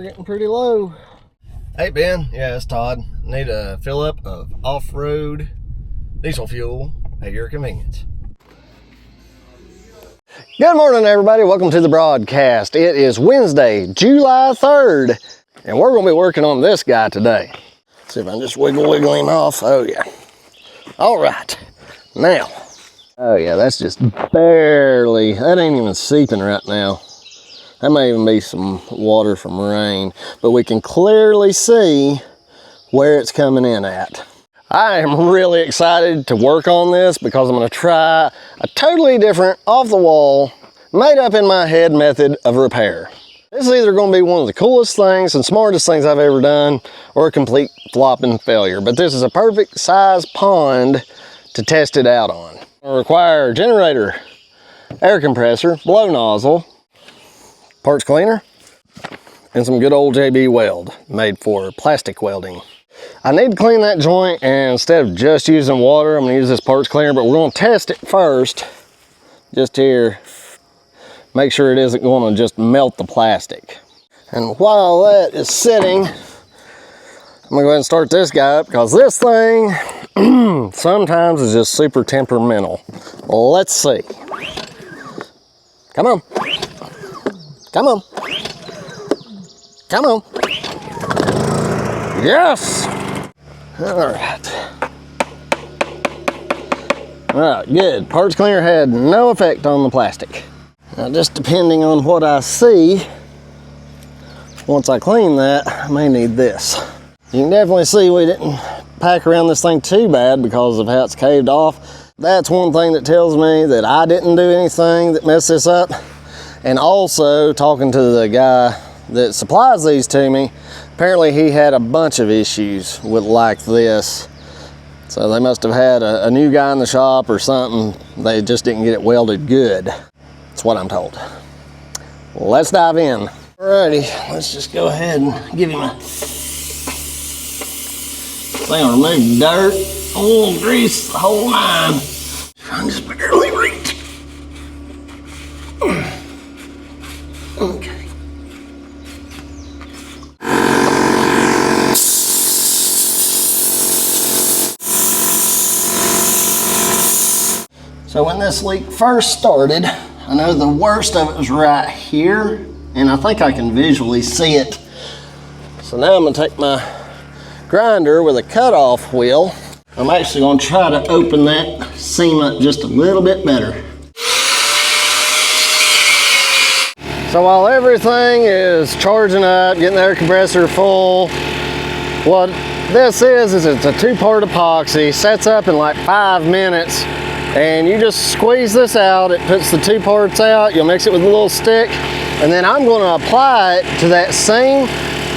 getting pretty low. Hey Ben, yeah, it's Todd. Need a fill up of off-road diesel fuel at your convenience. Good morning, everybody. Welcome to the broadcast. It is Wednesday, July 3rd, and we're going to be working on this guy today. Let's see if I can just wiggle him off. Oh, yeah. All right. Now. Oh, yeah, that's just barely. That ain't even seeping right now. That may even be some water from rain, but we can clearly see where it's coming in at. I am really excited to work on this because I'm going to try a totally different, off-the-wall, made-up-in-my-head method of repair. This is either going to be one of the coolest things and smartest things I've ever done, or a complete flopping failure. But this is a perfect size pond to test it out on. It'll require a generator, air compressor, blow nozzle, parts cleaner, and some good old JB weld made for plastic welding. I need to clean that joint, and instead of just using water, I'm going to use this parts cleaner, but we're going to test it first, just here, make sure it isn't going to just melt the plastic. And while that is sitting, I'm going to go ahead and start this guy up, because this thing sometimes is just super temperamental. Let's see. Come on. Come on. Come on. Yes! All right. All right, good. Parts cleaner had no effect on the plastic. Now, just depending on what I see, once I clean that, I may need this. You can definitely see we didn't pack around this thing too bad because of how it's caved off. That's one thing that tells me that I didn't do anything that messed this up. And also, talking to the guy that supplies these to me, apparently he had a bunch of issues with like this. So they must have had a new guy in the shop or something. They just didn't get it welded good. That's what I'm told. Well, let's dive in. Alrighty, let's just go ahead and give him a thing, remove dirt, oil, grease, the whole nine. I can just barely reach. Okay. So when this leak first started, I know the worst of it was right here, and I think I can visually see it. So now I'm gonna take my grinder with a cutoff wheel. I'm actually gonna try to open that seam up just a little bit better. So while everything is charging up, getting the air compressor full, what this is it's a two-part epoxy, sets up in like 5 minutes, and you just squeeze this out, it puts the two parts out, you'll mix it with a little stick, and then I'm going to apply it to that seam,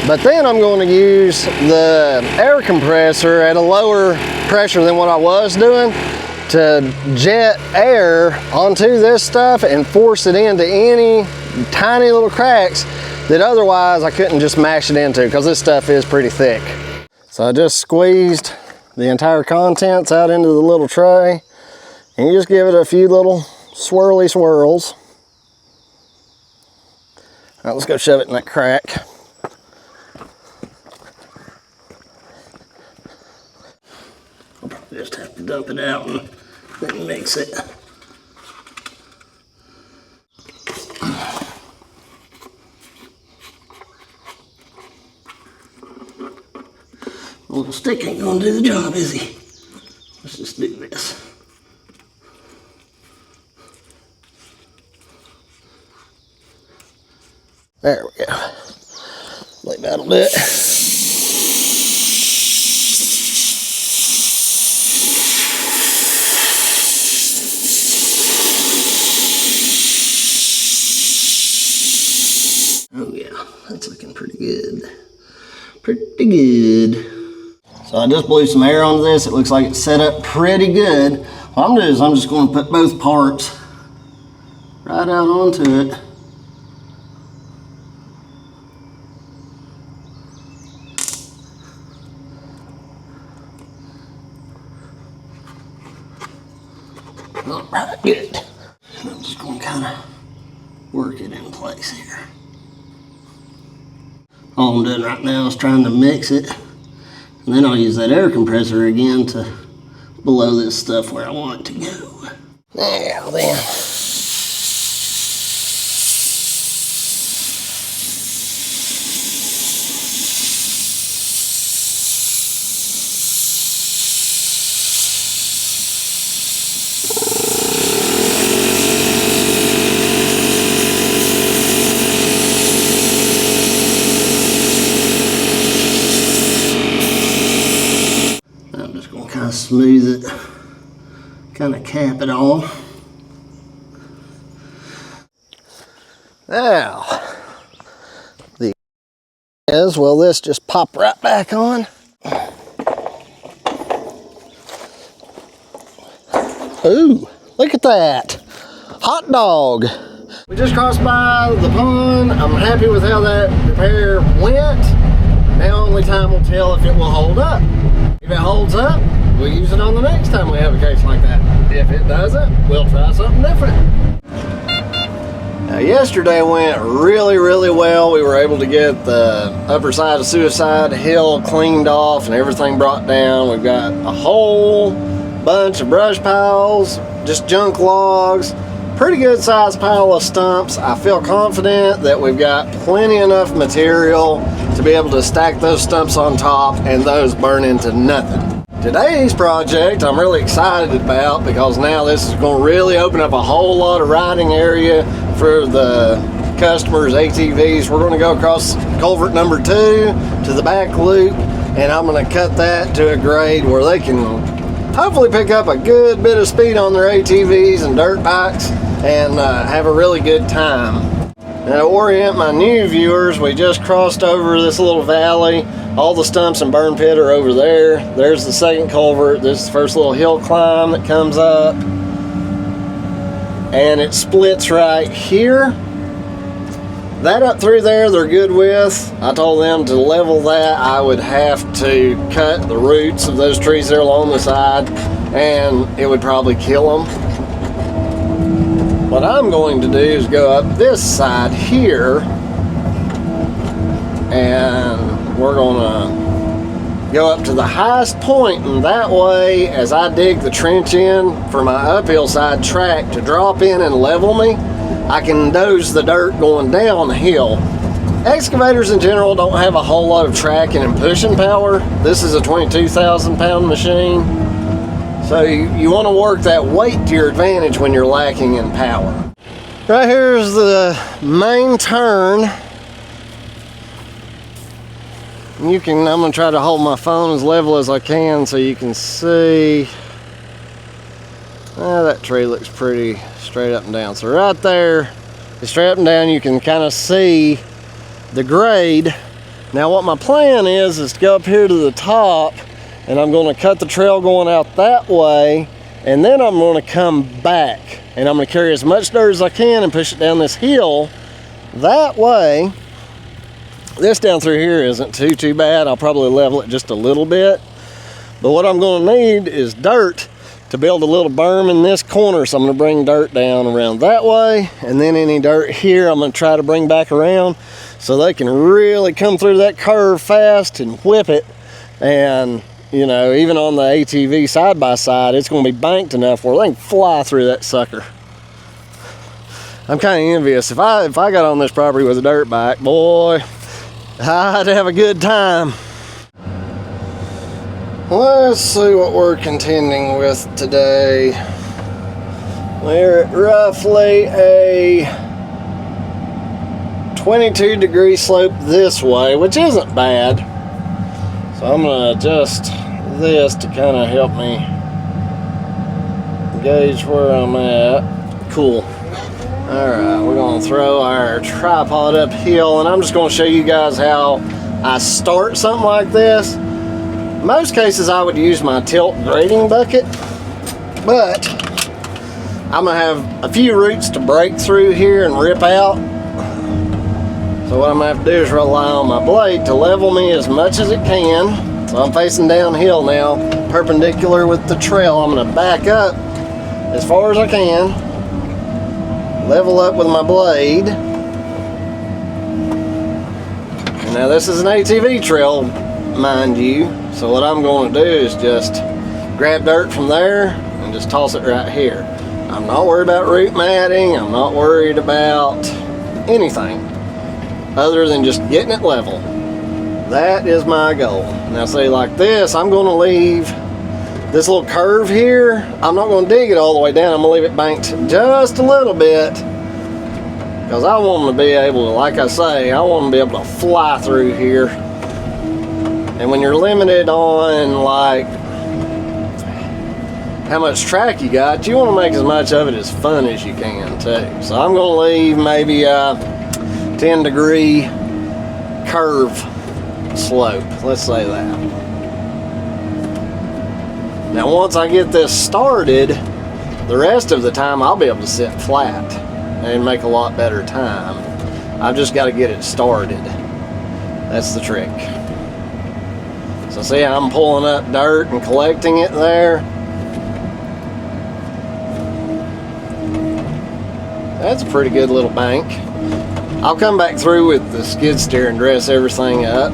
but then I'm going to use the air compressor at a lower pressure than what I was doing to jet air onto this stuff and force it into any tiny little cracks that otherwise I couldn't just mash it into, because this stuff is pretty thick. So I just squeezed the entire contents out into the little tray, and you just give it a few little swirly swirls. All right, let's go shove it in that crack. I'll probably just have to dump it out and then mix it. A little stick ain't gonna do the job, is he? Let's just do this. There we go. Like that a bit. Oh yeah, that's looking pretty good. Pretty good. So I just blew some air onto this. It looks like it's set up pretty good. What I'm doing is I'm just going to put both parts right out onto it. All right, good. And I'm just going to kind of work it in place here. All I'm doing right now is trying to mix it, and then I'll use that air compressor again to blow this stuff where I want it to go. Now then. Kind of smooth it, kind of cap it all. Now, the is, will this just pop right back on? Ooh, look at that. Hot dog. We just crossed by the pond. I'm happy with how that repair went. Now only time will tell if it will hold up. If it holds up, we'll use it on the next time we have a case like that. If it doesn't, we'll try something different. Now, yesterday went really, really well. We were able to get the upper side of Suicide Hill cleaned off and everything brought down. We've got a whole bunch of brush piles, just junk logs, pretty good sized pile of stumps. I feel confident that we've got plenty enough material to be able to stack those stumps on top and those burn into nothing. Today's project I'm really excited about because now this is going to really open up a whole lot of riding area for the customers' ATVs. We're going to go across culvert number 2 to the back loop, and I'm going to cut that to a grade where they can hopefully pick up a good bit of speed on their ATVs and dirt bikes and have a really good time. Now, to orient my new viewers, we just crossed over this little valley. All the stumps and burn pit are over there. There's the second culvert. This is the first little hill climb that comes up. And it splits right here. That up through there, they're good with. I told them to level that. I would have to cut the roots of those trees there along the side, and it would probably kill them. What I'm going to do is go up this side here, and we're gonna go up to the highest point, and that way, as I dig the trench in for my uphill side track to drop in and level me, I can doze the dirt going downhill. Excavators in general don't have a whole lot of tracking and pushing power. This is a 22,000 pound machine. So you want to work that weight to your advantage when you're lacking in power. Right here's the main turn. I'm going to try to hold my phone as level as I can so you can see. That tree looks pretty straight up and down. So right there, it's straight up and down. You can kind of see the grade. Now what my plan is to go up here to the top, and I'm going to cut the trail going out that way, and then I'm going to come back, and I'm going to carry as much dirt as I can and push it down this hill. That way, this down through here isn't too bad. I'll probably level it just a little bit. But what I'm going to need is dirt to build a little berm in this corner, so I'm going to bring dirt down around that way, and then any dirt here I'm going to try to bring back around so they can really come through that curve fast and whip it. And you know, even on the ATV side by side, it's going to be banked enough where they can fly through that sucker. I'm kind of envious. If I got on this property with a dirt bike, boy, I'd have a good time. Let's see what we're contending with today. We're at roughly a 22-degree slope this way, which isn't bad. So I'm going to adjust this to kind of help me gauge where I'm at. Cool. Alright, we're going to throw our tripod uphill, and I'm just going to show you guys how I start something like this. In most cases I would use my tilt grading bucket, but I'm going to have a few roots to break through here and rip out. So what I'm going to have to do is rely on my blade to level me as much as it can. So I'm facing downhill now, perpendicular with the trail. I'm going to back up as far as I can, level up with my blade, Now this is an ATV trail, mind you, so what I'm going to do is just grab dirt from there and just toss it right here. I'm not worried about root matting, I'm not worried about anything other than just getting it level. That is my goal. Now see, like this, I'm going to leave this little curve here. I'm not going to dig it all the way down. I'm going to leave it banked just a little bit, because I want them to be able to, like I say, I want them to be able to fly through here. And when you're limited on like how much track you got, you want to make as much of it as fun as you can too. So I'm going to leave maybe a 10-degree curve slope, let's say that. Now once I get this started, the rest of the time I'll be able to sit flat and make a lot better time. I've just got to get it started. That's the trick. So see, I'm pulling up dirt and collecting it there. That's a pretty good little bank. I'll come back through with the skid steer and dress everything up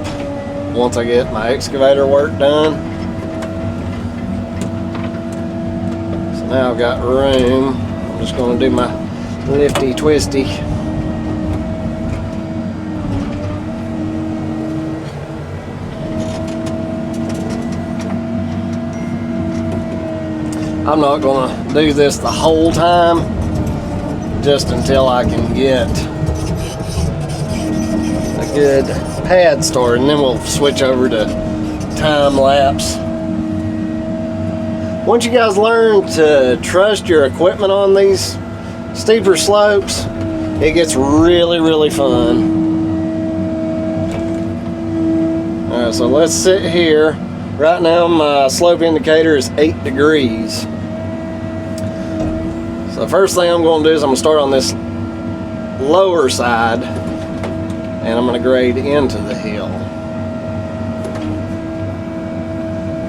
once I get my excavator work done. So now I've got room. I'm just going to do my lifty twisty. I'm not going to do this the whole time, just until I can get a good pad started, and then we'll switch over to time lapse. Once you guys learn to trust your equipment on these steeper slopes, it gets really, really fun. Alright, so let's sit here. Right now my slope indicator is 8 degrees. So the first thing I'm going to do is I'm going to start on this lower side, and I'm going to grade into the hill.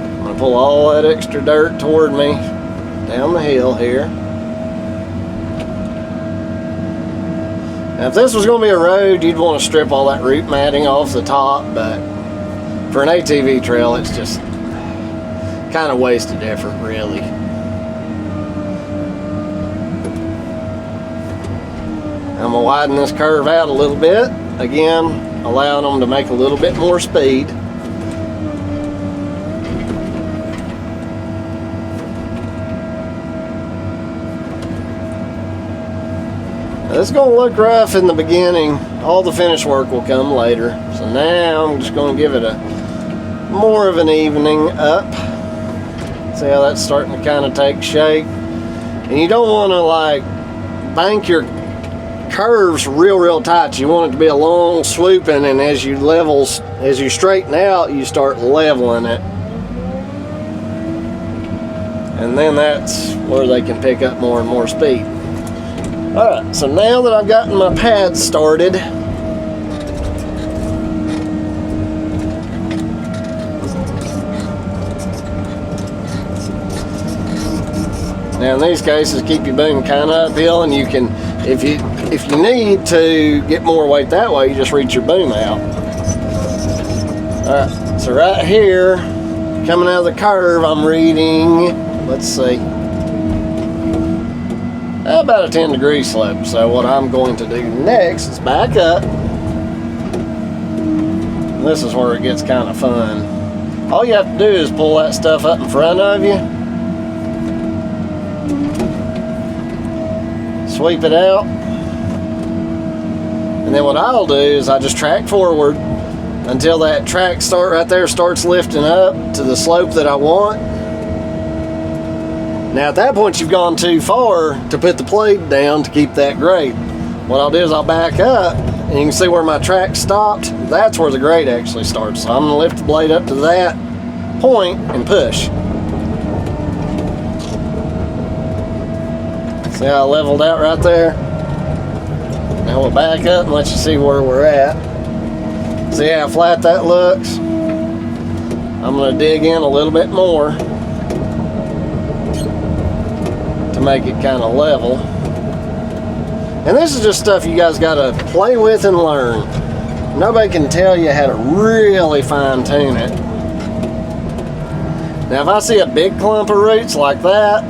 I'm going to pull all that extra dirt toward me down the hill here. Now if this was going to be a road, you'd want to strip all that root matting off the top, but for an ATV trail, it's just kind of wasted effort, really. I'm going to widen this curve out a little bit, again, allowing them to make a little bit more speed. Now, this is going to look rough in the beginning. All the finish work will come later. So now I'm just going to give it a more of an evening up. See how that's starting to kind of take shape. And you don't want to like bank your curves real tight. You want it to be a long swooping, and as you straighten out, you start leveling it, and then that's where they can pick up more and more speed. Alright, so now that I've gotten my pads started, now in these cases, keep your boom kind of uphill, and you can, if you need to get more weight that way, you just reach your boom out. Alright, so right here, coming out of the curve, I'm reading, let's see, about a 10-degree slope. So what I'm going to do next is back up. And this is where it gets kind of fun. All you have to do is pull that stuff up in front of you, sweep it out, and then what I'll do is I just track forward until that track right there starts lifting up to the slope that I want. Now at that point you've gone too far to put the blade down to keep that grade. What I'll do is I'll back up, and you can see where my track stopped. That's where the grade actually starts. So I'm going to lift the blade up to that point and push. See how I leveled out right there? Now we'll back up and let you see where we're at. See how flat that looks? I'm going to dig in a little bit more to make it kind of level. And this is just stuff you guys got to play with and learn. nobody can tell you how to really fine tune it. Now if I see a big clump of roots like that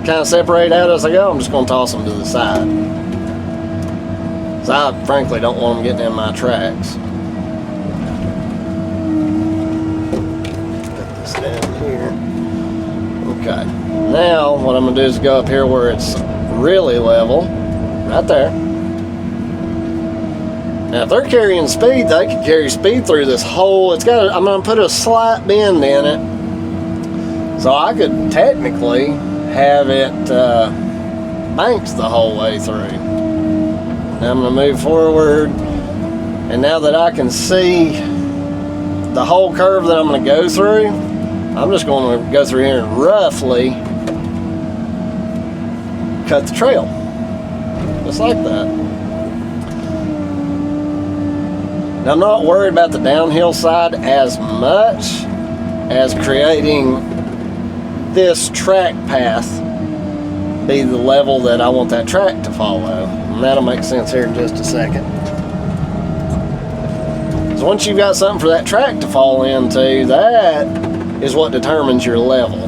kind of separate out as I go, I'm just going to toss them to the side. So I frankly don't want them getting in my tracks. Put this down here. Okay. Now what I'm going to do is go up here where it's really level, right there. Now if they're carrying speed, they can carry speed through this hole. I'm going to put a slight bend in it, so I could technically have it banks the whole way through. Now I'm going to move forward, and now that I can see the whole curve that I'm going to go through, I'm just going to go through here and roughly cut the trail, just like that. Now I'm not worried about the downhill side as much as creating this track path be the level that I want that track to follow. And that'll make sense here in just a second. So once you've got something for that track to fall into, that is what determines your level.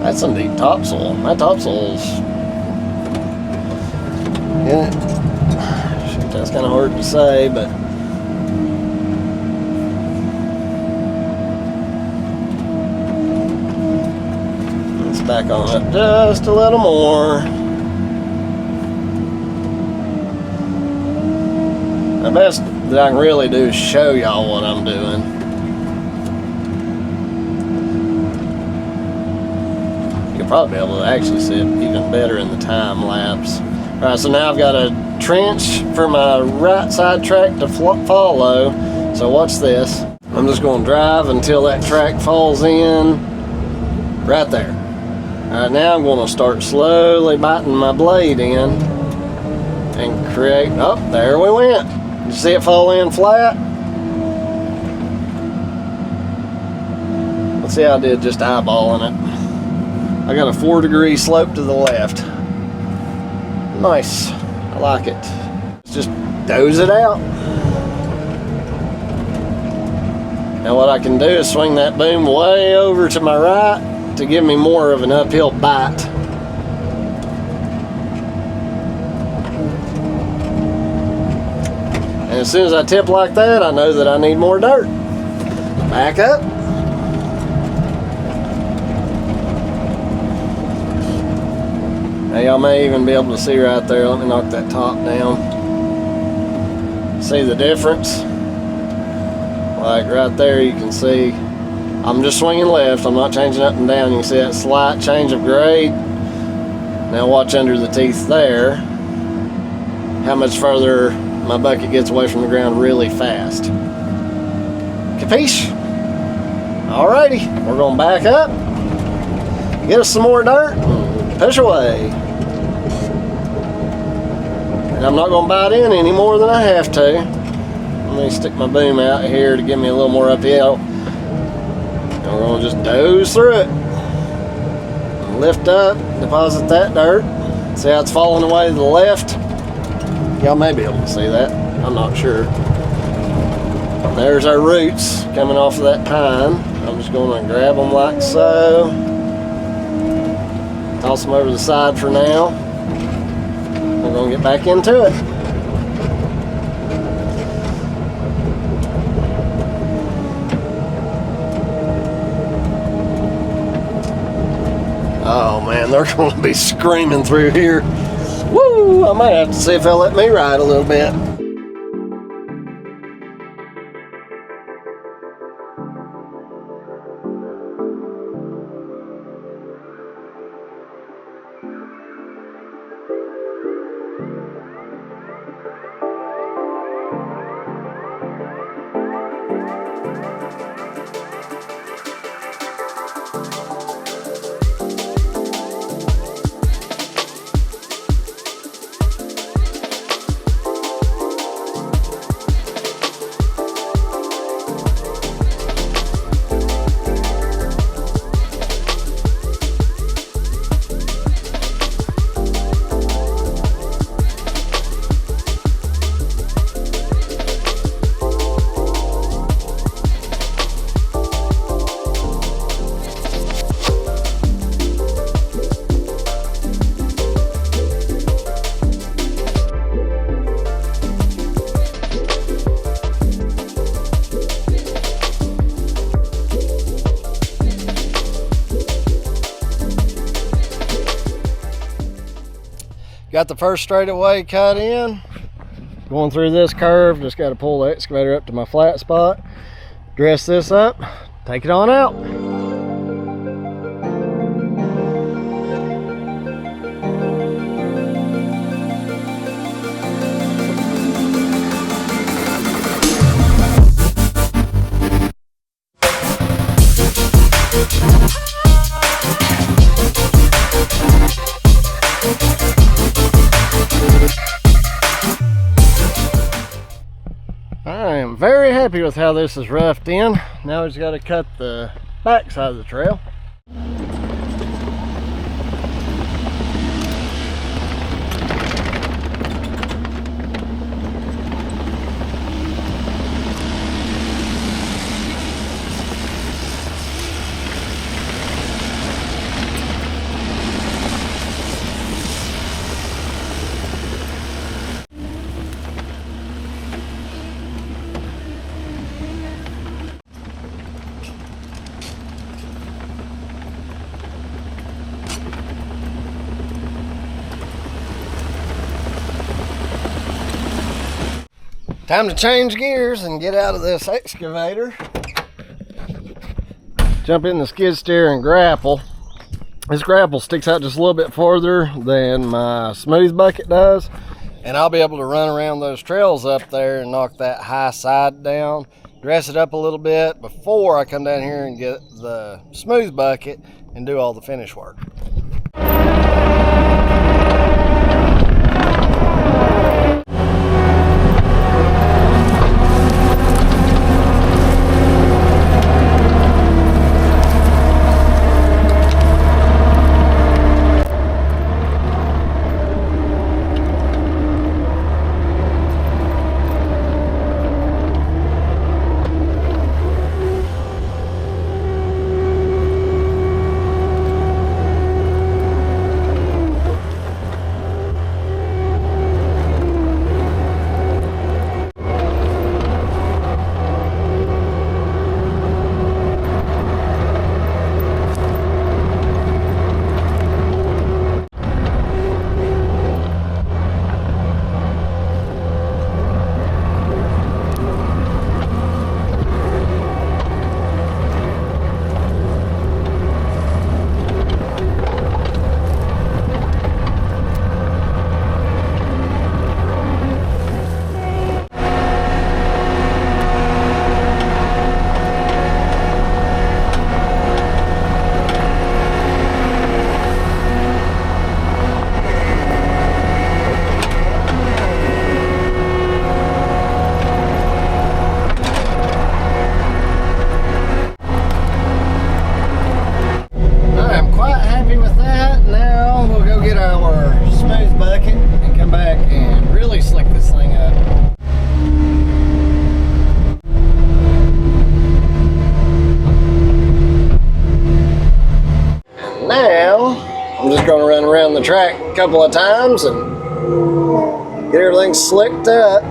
That's some deep topsoil. That topsoil's, yeah, shoot, that's kind of hard to say, but let's back on up just a little more. The best that I can really do is show y'all what I'm doing. You'll probably be able to actually see it even better in the time lapse. Alright, so now I've got a trench for my right side track to follow. So watch this. I'm just going to drive until that track falls in right there. Alright, now I'm going to start slowly biting my blade in and create, oh, there we went. Did you see it fall in flat? Let's see how I did just eyeballing it. I got a 4-degree slope to the left. Nice, I like it. Just doze it out. Now what I can do is swing that boom way over to my right to give me more of an uphill bite. And as soon as I tip like that, I know that I need more dirt. Back up. Now y'all may even be able to see right there. Let me knock that top down. See the difference? Like right there you can see I'm just swinging left. I'm not changing up and down. You can see that slight change of grade. Now watch under the teeth there how much further my bucket gets away from the ground really fast. Capiche? Alrighty, we're gonna back up, get us some more dirt, and push away. And I'm not gonna bite in any more than I have to. Let me stick my boom out here to give me a little more uphill. And we're gonna just doze through it. Lift up, deposit that dirt. See how it's falling away to the left? Y'all may be able to see that. I'm not sure. There's our roots coming off of that pine. I'm just going to grab them like so. Toss them over the side for now. We're going to get back into it. Oh man, they're going to be screaming through here. Woo! I might have to see if they'll let me ride a little bit. Got the first straightaway cut in. Going through this curve, just got to pull the excavator up to my flat spot, dress this up, take it on out. I am very happy with how this is roughed in. Now we just got to cut the back side of the trail. Time to change gears and get out of this excavator. Jump in the skid steer and grapple. This grapple sticks out just a little bit farther than my smooth bucket does, and I'll be able to run around those trails up there and knock that high side down, dress it up a little bit before I come down here and get the smooth bucket and do all the finish work. I'm just going to run around the track a couple of times and get everything slicked up.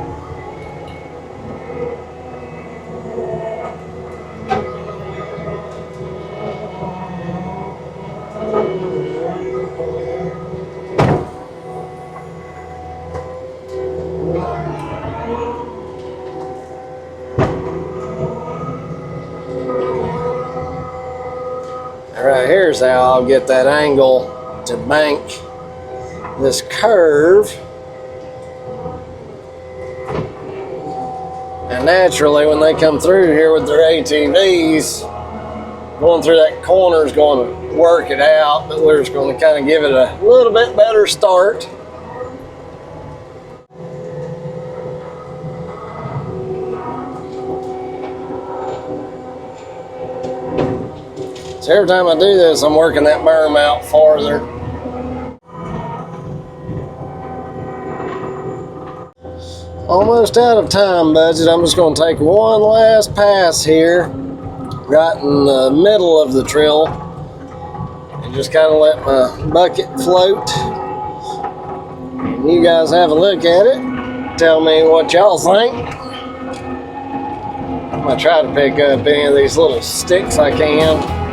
Right here's how I'll get that angle to bank this curve. And naturally, when they come through here with their ATVs, going through that corner is going to work it out, but we're just going to kind of give it a little bit better start. So every time I do this, I'm working that berm out farther. Almost out of time budget. I'm just going to take one last pass here, right in the middle of the trail, and just kind of let my bucket float. And you guys have a look at it. Tell me what y'all think. I'm going to try to pick up any of these little sticks I can.